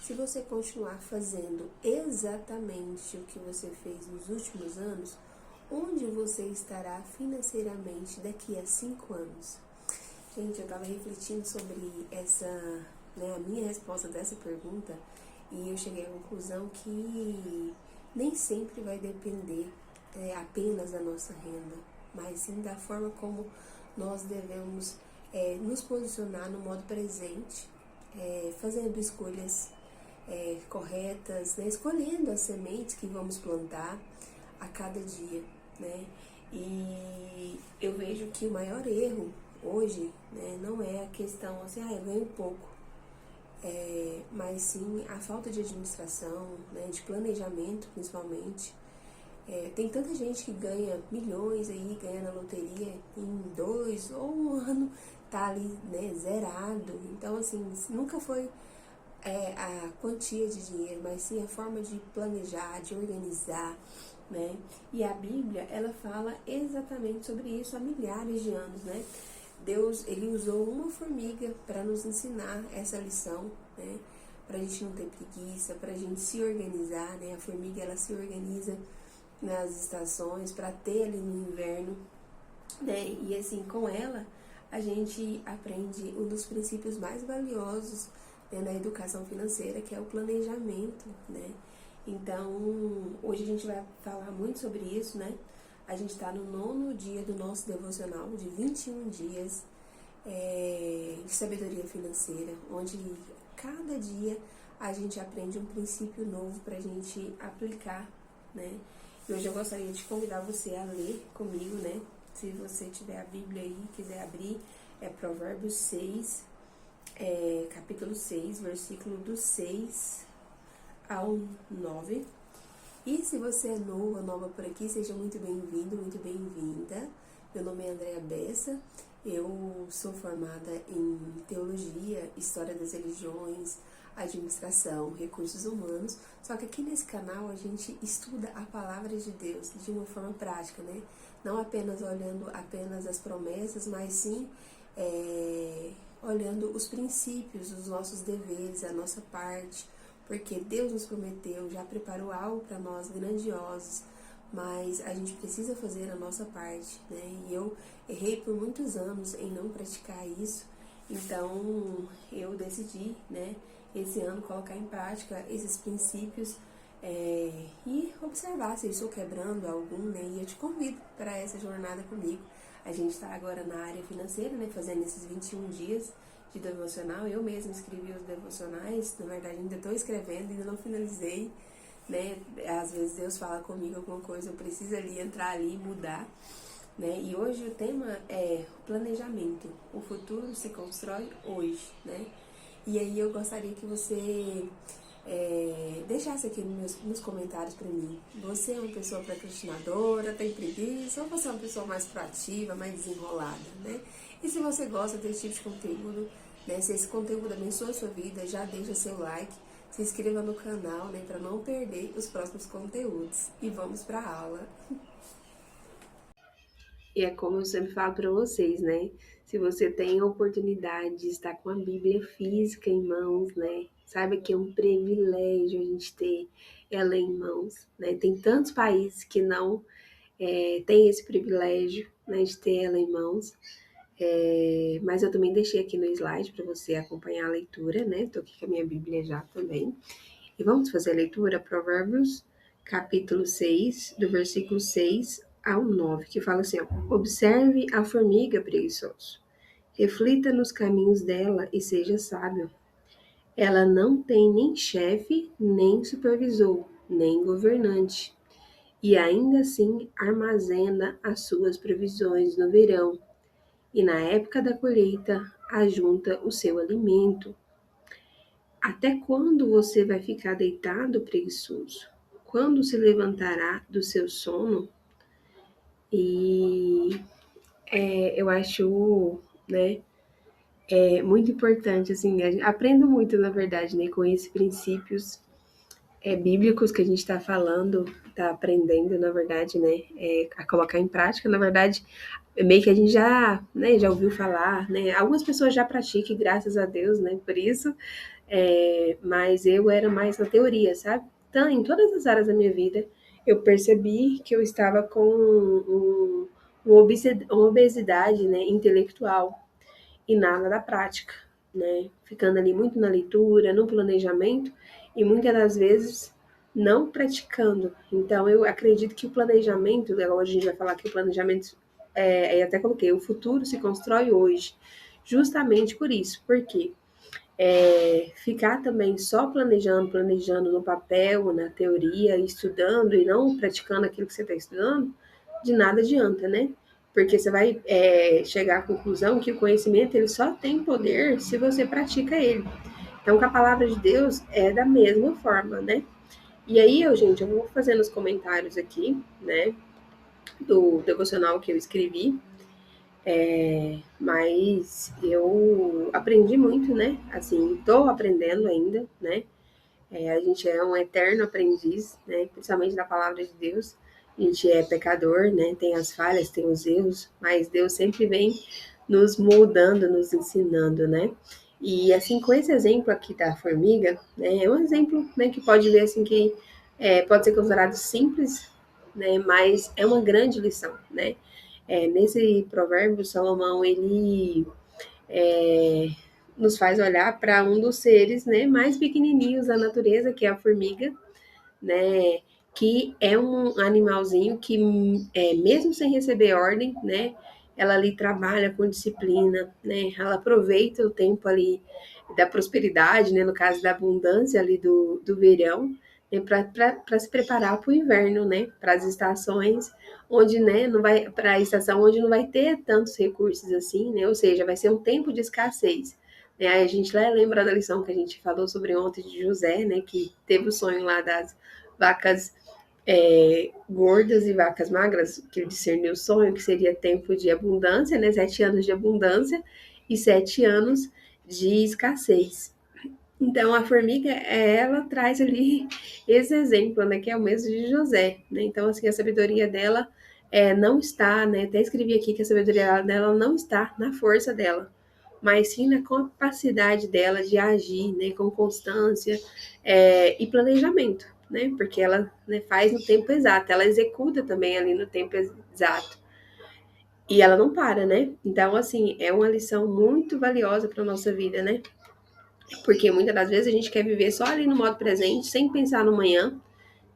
Se você continuar fazendo exatamente o que você fez nos últimos anos, onde você estará financeiramente daqui a 5 anos? Gente, eu estava refletindo sobre a minha resposta dessa pergunta e eu cheguei à conclusão que nem sempre vai depender apenas da nossa renda, mas sim da forma como nós devemos nos posicionar no modo presente, fazendo escolhas corretas, né? Escolhendo as sementes que vamos plantar a cada dia, né? E eu vejo que o maior erro hoje, né, não é a questão assim, eu ganho pouco, mas sim a falta de administração, né, de planejamento principalmente. Tem tanta gente que ganha milhões aí, ganha na loteria em 2 ou um ano, tá ali, né, zerado. Então, assim, nunca foi a quantia de dinheiro, mas sim a forma de planejar, de organizar, né? E a Bíblia, ela fala exatamente sobre isso há milhares de anos, né? Deus, ele usou uma formiga para nos ensinar essa lição, né? Para a gente não ter preguiça, para a gente se organizar, né? A formiga, ela se organiza nas estações para ter ali no inverno, né? E assim, com ela, a gente aprende um dos princípios mais valiosos, né, na educação financeira, que é o planejamento, né? Então, hoje a gente vai falar muito sobre isso, né? A gente está no 9º dia do nosso devocional, de 21 dias de sabedoria financeira, onde cada dia a gente aprende um princípio novo para a gente aplicar, né? E hoje eu gostaria de convidar você a ler comigo, né? Se você tiver a Bíblia aí, quiser abrir, é Provérbios 6, capítulo 6, versículo do 6 ao 9. E se você é novo ou nova por aqui, seja muito bem-vindo, muito bem-vinda. Meu nome é Andréa Bessa, eu sou formada em Teologia, História das Religiões, Administração, Recursos Humanos, só que aqui nesse canal a gente estuda a Palavra de Deus de uma forma prática, né? Não apenas olhando apenas as promessas, mas sim olhando os princípios, os nossos deveres, a nossa parte, porque Deus nos prometeu, já preparou algo para nós grandiosos, mas a gente precisa fazer a nossa parte, né? E eu errei por muitos anos em não praticar isso, então eu decidi, né, esse ano colocar em prática esses princípios e observar se eu estou quebrando algum, né? E eu te convido para essa jornada comigo. A gente está agora na área financeira, né, fazendo esses 21 dias de devocional. Eu mesma escrevi os devocionais, na verdade ainda estou escrevendo, ainda não finalizei, né? Às vezes Deus fala comigo alguma coisa, eu preciso ali entrar ali e mudar, né? E hoje o tema é planejamento. O futuro se constrói hoje, né? E aí eu gostaria que você deixasse aqui nos comentários para mim. Você é uma pessoa procrastinadora, tem preguiça, ou você é uma pessoa mais proativa, mais desenrolada, né? E se você gosta desse tipo de conteúdo, né? Se esse conteúdo abençoa a sua vida, já deixa seu like, se inscreva no canal, né? Para não perder os próximos conteúdos. E vamos para a aula. E é como eu sempre falo para vocês, né? Se você tem a oportunidade de estar com a Bíblia física em mãos, né? Saiba que é um privilégio a gente ter ela em mãos, né? Tem tantos países que não têm esse privilégio, né, de ter ela em mãos. Mas eu também deixei aqui no slide para você acompanhar a leitura, né? Tô aqui com a minha Bíblia já também. E vamos fazer a leitura, Provérbios, capítulo 6, do versículo 6 ao 9, que fala assim, ó, observe a formiga preguiçoso, reflita nos caminhos dela e seja sábio. Ela não tem nem chefe, nem supervisor, nem governante, e ainda assim armazena as suas provisões no verão, e na época da colheita ajunta o seu alimento. Até quando você vai ficar deitado preguiçoso? Quando se levantará do seu sono? E eu acho, né, muito importante, assim, aprendo muito, na verdade, né, com esses princípios bíblicos que a gente está falando, está aprendendo, na verdade, né, a colocar em prática. Na verdade, meio que a gente já, né, já ouviu falar, né, algumas pessoas já praticam, graças a Deus, né, por isso, mas eu era mais na teoria, sabe? Então, em todas as áreas da minha vida, eu percebi que eu estava com uma obesidade, né, intelectual e nada da prática, né? Ficando ali muito na leitura, no planejamento e muitas das vezes não praticando. Então, eu acredito que o planejamento, hoje a gente vai falar que o planejamento, eu até coloquei, o futuro se constrói hoje, justamente por isso. Por quê? Ficar também só planejando no papel, na teoria, estudando e não praticando aquilo que você está estudando, de nada adianta, né? Porque você vai chegar à conclusão que o conhecimento ele só tem poder se você pratica ele. Então, com a palavra de Deus é da mesma forma, né? E aí, gente, eu vou fazendo os comentários aqui, né, do devocional que eu escrevi, mas eu aprendi muito, né? Assim, estou aprendendo ainda, né? A gente é um eterno aprendiz, né? Principalmente da palavra de Deus. A gente é pecador, né? Tem as falhas, tem os erros, mas Deus sempre vem nos moldando, nos ensinando, né? E assim, com esse exemplo aqui da formiga, né? É um exemplo, né, que pode ver assim que pode ser considerado simples, né? Mas é uma grande lição, né? Nesse provérbio, Salomão ele é, nos faz olhar para um dos seres, né, mais pequenininhos da natureza, que é a formiga, né, que é um animalzinho que, mesmo sem receber ordem, né, ela ali trabalha com disciplina, né, ela aproveita o tempo ali da prosperidade, né, no caso da abundância ali do verão, né, para se preparar para o inverno, né, para as estações onde, né, não vai, para a estação onde não vai ter tantos recursos assim, né, ou seja, vai ser um tempo de escassez. Né, aí a gente lembra da lição que a gente falou sobre ontem de José, né, que teve o sonho lá das vacas gordas e vacas magras, que ele discerniu o sonho, que seria tempo de abundância, né? 7 anos de abundância e 7 anos de escassez. Então, a formiga, ela traz ali esse exemplo, né? Que é o mesmo de José, né? Então, assim, a sabedoria dela não está, né? Até escrevi aqui que a sabedoria dela não está na força dela, mas sim na capacidade dela de agir, né, com constância e planejamento, né, porque ela, né, faz no tempo exato, ela executa também ali no tempo exato. E ela não para, né? Então, assim, é uma lição muito valiosa para nossa vida, né? Porque muitas das vezes a gente quer viver só ali no modo presente, sem pensar no amanhã,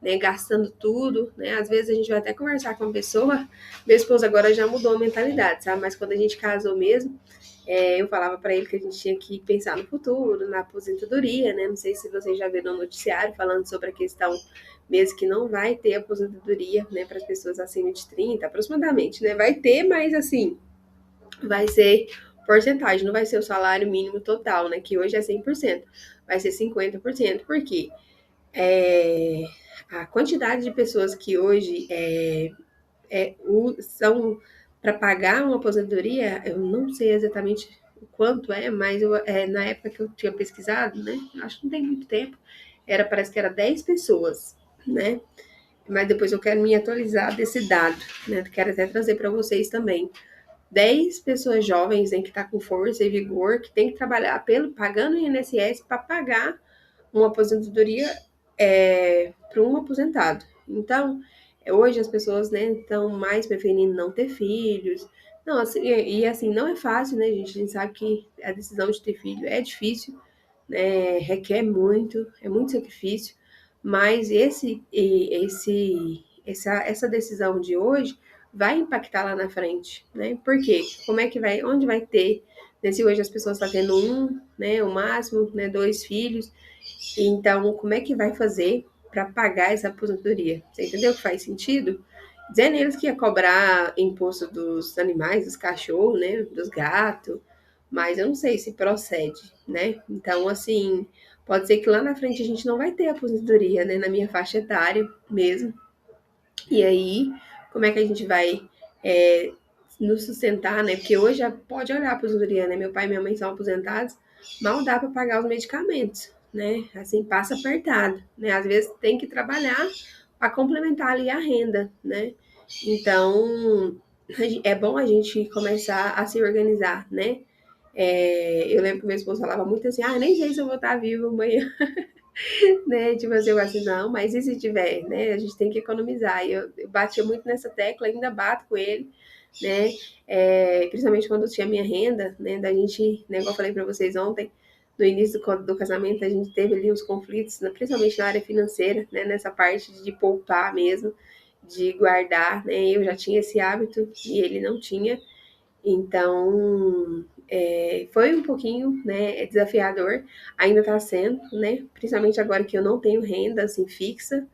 né, gastando tudo, né? Às vezes a gente vai até conversar com uma pessoa, meu esposo agora já mudou a mentalidade, sabe? Mas quando a gente casou mesmo, eu falava para ele que a gente tinha que pensar no futuro, na aposentadoria, né? Não sei se vocês já viram no noticiário falando sobre a questão mesmo que não vai ter aposentadoria, né, para as pessoas acima de 30, aproximadamente, né? Vai ter, mas assim, vai ser porcentagem, não vai ser o salário mínimo total, né, que hoje é 100%, vai ser 50%, porque é, a quantidade de pessoas que hoje são para pagar uma aposentadoria, eu não sei exatamente o quanto mas na época que eu tinha pesquisado, né? Acho que não tem muito tempo, parece que era 10 pessoas, né? Mas depois eu quero me atualizar desse dado, né? Quero até trazer para vocês também. 10 pessoas jovens, né, que está com força e vigor, que tem que trabalhar pagando o INSS para pagar uma aposentadoria para um aposentado. Então, hoje as pessoas, né, estão mais preferindo não ter filhos. Não, assim, assim, não é fácil, né, gente? A gente sabe que a decisão de ter filho é difícil, né, requer muito, é muito sacrifício, mas essa decisão de hoje vai impactar lá na frente, né? Por quê? Como é que vai, onde vai ter, né, se hoje as pessoas estão tendo né, o máximo, né, 2 filhos, então, como é que vai fazer para pagar essa aposentadoria? Você entendeu que faz sentido? Dizendo eles que ia cobrar imposto dos animais, dos cachorros, né, dos gatos, mas eu não sei se procede, né? Então, assim, pode ser que lá na frente a gente não vai ter aposentadoria, né, na minha faixa etária mesmo. E aí, como é que a gente vai é, nos sustentar, né? Porque hoje já pode olhar a aposentadoria, né? Meu pai e minha mãe são aposentados, mal dá para pagar os medicamentos, né? Assim, passa apertado, né? Às vezes tem que trabalhar para complementar ali a renda, né? Então, é bom a gente começar a se organizar, né? Eu lembro que meu esposo falava muito assim, nem sei se eu vou estar vivo amanhã, né? Tipo assim, eu assim, não, mas e se tiver, né? A gente tem que economizar. E eu batia muito nessa tecla, ainda bato com ele, né? Principalmente quando eu tinha minha renda, né? Da gente, né? Igual eu falei para vocês ontem, no início do casamento, a gente teve ali uns conflitos, né, principalmente na área financeira, né? Nessa parte de poupar mesmo, de guardar, né? Eu já tinha esse hábito e ele não tinha. Então, foi um pouquinho, né, desafiador, ainda está sendo, né, principalmente agora que eu não tenho renda, assim, fixa,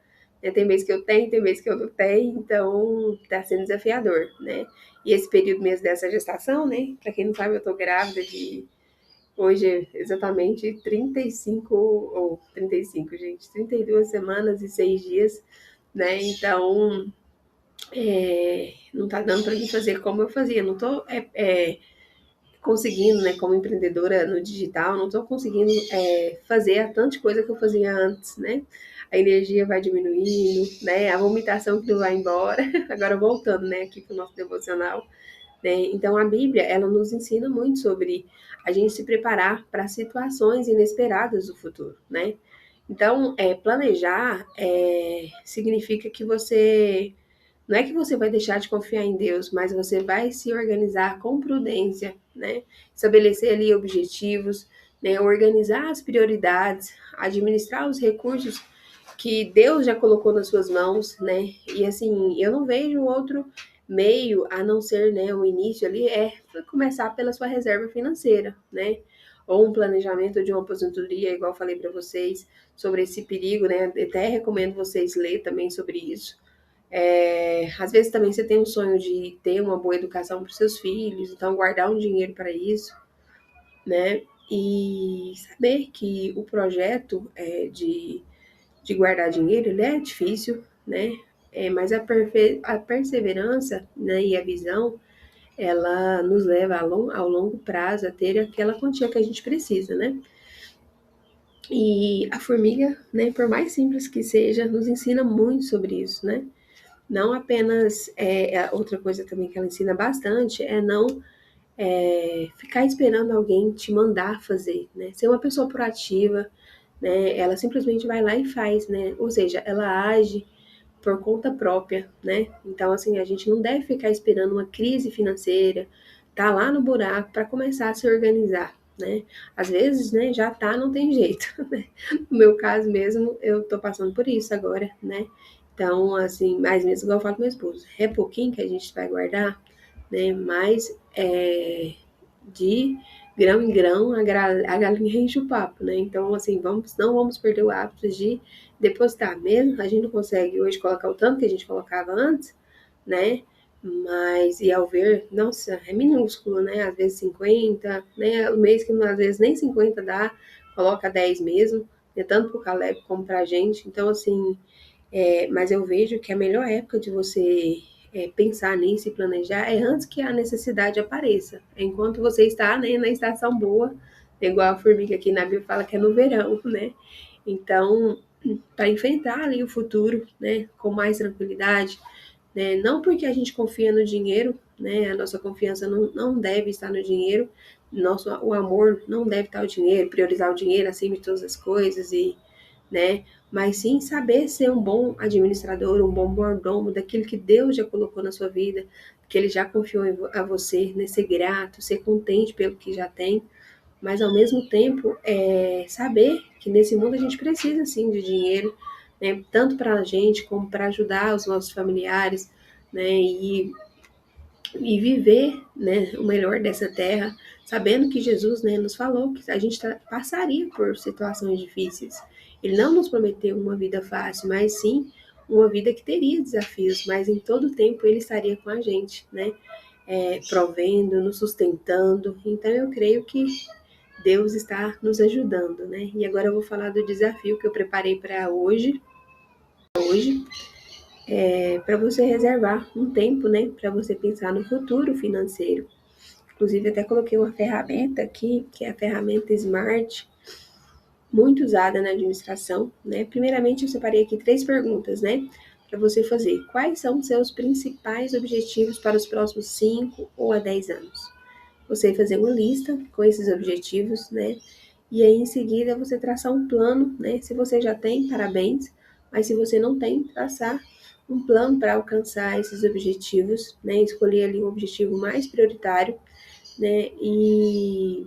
né, tem mês que eu tenho, tem mês que eu não tenho, então está sendo desafiador, né, e esse período mesmo dessa gestação, né, para quem não sabe, eu tô grávida de, hoje, exatamente 35, ou 35, gente, 32 semanas e 6 dias, né, então, não tá dando para mim fazer como eu fazia, não tô, conseguindo, né, como empreendedora no digital, não estou conseguindo fazer a tanta coisa que eu fazia antes, né? A energia vai diminuindo, né? A vomitação que não vai embora. Agora voltando, né, aqui para o nosso devocional, né? Então a Bíblia, ela nos ensina muito sobre a gente se preparar para situações inesperadas do futuro, né? Então, planejar significa que você não é que você vai deixar de confiar em Deus, mas você vai se organizar com prudência, né? Estabelecer ali objetivos, né? Organizar as prioridades, administrar os recursos que Deus já colocou nas suas mãos, né? E assim, eu não vejo outro meio a não ser, né, o início ali começar pela sua reserva financeira, né? Ou um planejamento de uma aposentadoria, igual eu falei para vocês sobre esse perigo, né? Até recomendo vocês ler também sobre isso. Às vezes também você tem um sonho de ter uma boa educação para os seus filhos, então guardar um dinheiro para isso, né? E saber que o projeto de guardar dinheiro, ele é difícil, né? Mas a perseverança, né, e a visão, ela nos leva ao longo prazo a ter aquela quantia que a gente precisa, né? E a formiga, né, por mais simples que seja, nos ensina muito sobre isso, né? Não apenas, outra coisa também que ela ensina bastante é não ficar esperando alguém te mandar fazer, né? Ser uma pessoa proativa, né? Ela simplesmente vai lá e faz, né? Ou seja, ela age por conta própria, né? Então, assim, a gente não deve ficar esperando uma crise financeira, tá lá no buraco para começar a se organizar, né? Às vezes, né, já tá, não tem jeito, né? No meu caso mesmo, eu tô passando por isso agora, né? Então, assim, mais mesmo igual eu falo com meu esposo, é pouquinho que a gente vai guardar, né? Mas de grão em grão a galinha enche o papo, né? Então, assim, não vamos perder o hábito de depositar. Mesmo a gente não consegue hoje colocar o tanto que a gente colocava antes, né? Mas, e ao ver, nossa, é minúsculo, né? Às vezes 50, né? O mês que às vezes nem 50 dá, coloca 10 mesmo, né? Tanto pro Caleb como pra gente. Então, assim, mas eu vejo que a melhor época de você pensar nisso e planejar é antes que a necessidade apareça. É enquanto você está, né, na estação boa, igual a formiga aqui na Bíblia fala que é no verão, né? Então, para enfrentar ali o futuro, né, com mais tranquilidade, né? Não porque a gente confia no dinheiro, né? A nossa confiança não deve estar no dinheiro, o amor não deve estar no dinheiro, priorizar o dinheiro acima de todas as coisas e, né? Mas sim saber ser um bom administrador, um bom mordomo daquilo que Deus já colocou na sua vida, que Ele já confiou a você, né? Ser grato, ser contente pelo que já tem, mas ao mesmo tempo saber que nesse mundo a gente precisa sim de dinheiro, né? Tanto para a gente como para ajudar os nossos familiares, né? E viver, né, o melhor dessa terra, sabendo que Jesus, né, nos falou que a gente passaria por situações difíceis. Ele não nos prometeu uma vida fácil, mas sim uma vida que teria desafios, mas em todo tempo ele estaria com a gente, né, provendo, nos sustentando. Então eu creio que Deus está nos ajudando, né? E agora eu vou falar do desafio que eu preparei para hoje, para você reservar um tempo, né, para você pensar no futuro financeiro. Inclusive, até coloquei uma ferramenta aqui, que é a ferramenta Smart, muito usada na administração, né? Primeiramente, eu separei aqui 3 perguntas, né? Para você fazer. Quais são os seus principais objetivos para os próximos 5 ou a 10 anos? você fazer uma lista com esses objetivos, né? E aí, em seguida, você traçar um plano, né? Se você já tem, parabéns. Mas se você não tem, traçar um plano para alcançar esses objetivos, né? Escolher ali um objetivo mais prioritário, né? E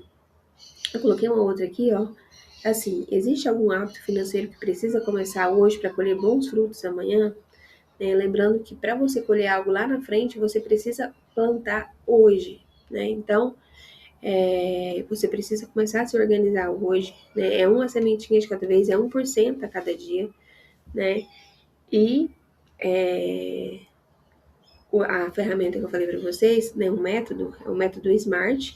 eu coloquei uma outra aqui, ó. Assim, existe algum hábito financeiro que precisa começar hoje para colher bons frutos amanhã? Lembrando que para você colher algo lá na frente, você precisa plantar hoje, né? Então, você precisa começar a se organizar hoje, né? É uma sementinha de cada vez, é 1% a cada dia, né? E a ferramenta que eu falei para vocês, né? O método, é o método SMART,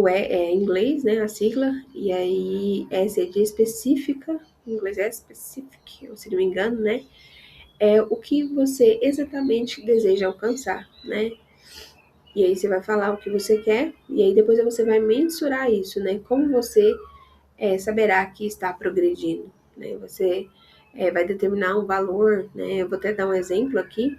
é em inglês, né? A sigla, e aí S é de específica, em inglês é specific, se não me engano, né? É o que você exatamente deseja alcançar, né? E aí você vai falar o que você quer, e aí depois você vai mensurar isso, né? Como você saberá que está progredindo, né? Você vai determinar um valor, né? Eu vou até dar um exemplo aqui,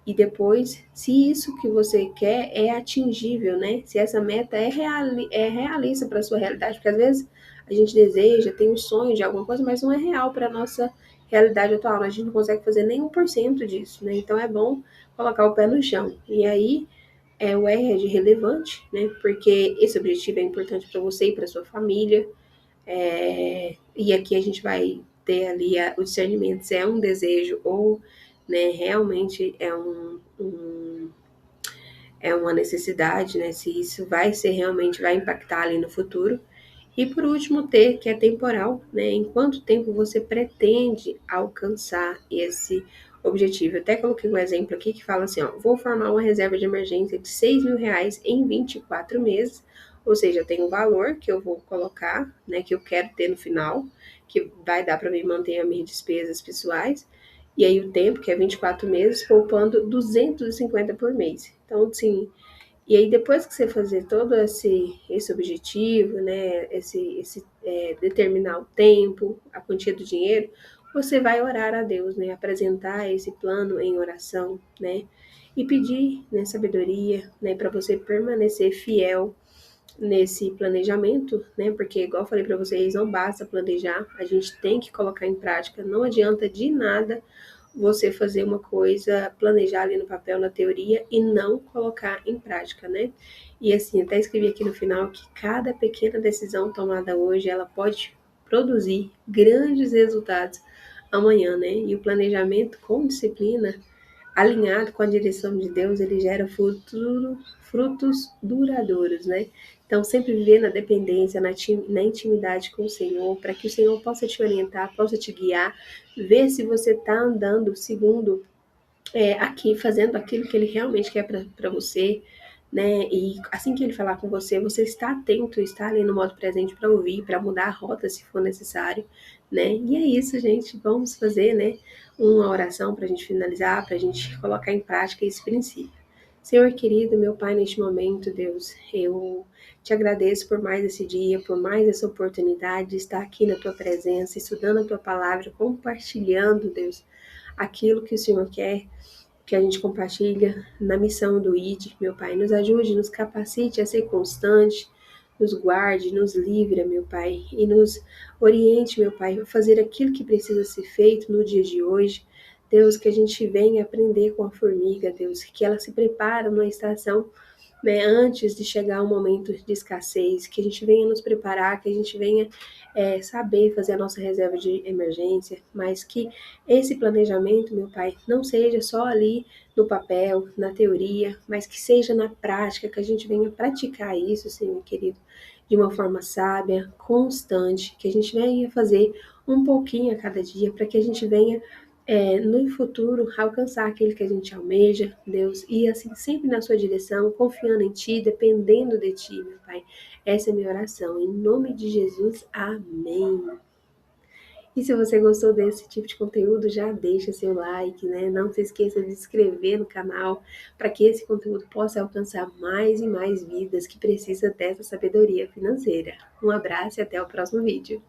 e depois, se isso que você quer é atingível, né? Se essa meta é realista para a sua realidade, porque às vezes a gente deseja, tem um sonho de alguma coisa, mas não é real para a nossa realidade atual. A gente não consegue fazer nem 1% disso, né? Então é bom colocar o pé no chão. E aí, o R é de relevante, né? Porque esse objetivo é importante para você e para sua família. E aqui a gente vai ter ali o discernimento se é um desejo ou, né, realmente é uma necessidade, né? Se isso vai ser realmente, vai impactar ali no futuro. E por último, ter que é temporal, né? Em quanto tempo você pretende alcançar esse objetivo? Eu até coloquei um exemplo aqui que fala assim, ó, vou formar uma reserva de emergência de R$ 6.000 em 24 meses, ou seja, tem um valor que eu vou colocar, né, que eu quero ter no final, que vai dar para mim manter as minhas despesas pessoais, e aí o tempo, que é 24 meses, poupando 250 por mês. Então, assim, e aí, depois que você fazer todo esse objetivo, né, determinar o tempo, a quantia do dinheiro, você vai orar a Deus, né, apresentar esse plano em oração, né, e pedir, né, sabedoria, né, para você permanecer fiel nesse planejamento, né, porque igual eu falei para vocês, não basta planejar, a gente tem que colocar em prática, não adianta de nada você fazer uma coisa, planejar ali no papel, na teoria, e não colocar em prática, né? E assim, até escrevi aqui no final que cada pequena decisão tomada hoje, ela pode produzir grandes resultados amanhã, né? E o planejamento com disciplina, alinhado com a direção de Deus, ele gera frutos duradouros, né? Então, sempre viver na dependência, na intimidade com o Senhor, para que o Senhor possa te orientar, possa te guiar, ver se você está andando segundo aqui, fazendo aquilo que Ele realmente quer para você, né? E assim que Ele falar com você, você está atento, está ali no modo presente para ouvir, para mudar a rota se for necessário, né? E é isso, gente. Vamos fazer, né? Uma oração para a gente finalizar, para a gente colocar em prática esse princípio. Senhor querido, meu Pai, neste momento, Deus, eu te agradeço por mais esse dia, por mais essa oportunidade de estar aqui na tua presença, estudando a tua palavra, compartilhando, Deus, aquilo que o Senhor quer que a gente compartilha na missão do ID, meu Pai. Nos ajude, nos capacite a ser constante, nos guarde, nos livre, meu Pai, e nos oriente, meu Pai, a fazer aquilo que precisa ser feito no dia de hoje. Deus, que a gente venha aprender com a formiga, Deus, que ela se prepara numa estação, né, antes de chegar um momento de escassez, que a gente venha nos preparar, que a gente venha saber fazer a nossa reserva de emergência, mas que esse planejamento, meu Pai, não seja só ali no papel, na teoria, mas que seja na prática, que a gente venha praticar isso, Senhor querido, de uma forma sábia, constante, que a gente venha fazer um pouquinho a cada dia, para que a gente venha no futuro alcançar aquele que a gente almeja, Deus, e assim sempre na sua direção, confiando em Ti, dependendo de Ti, meu Pai. Essa é a minha oração. Em nome de Jesus, amém. E se você gostou desse tipo de conteúdo, já deixa seu like, né? Não se esqueça de se inscrever no canal para que esse conteúdo possa alcançar mais e mais vidas que precisam dessa sabedoria financeira. Um abraço e até o próximo vídeo.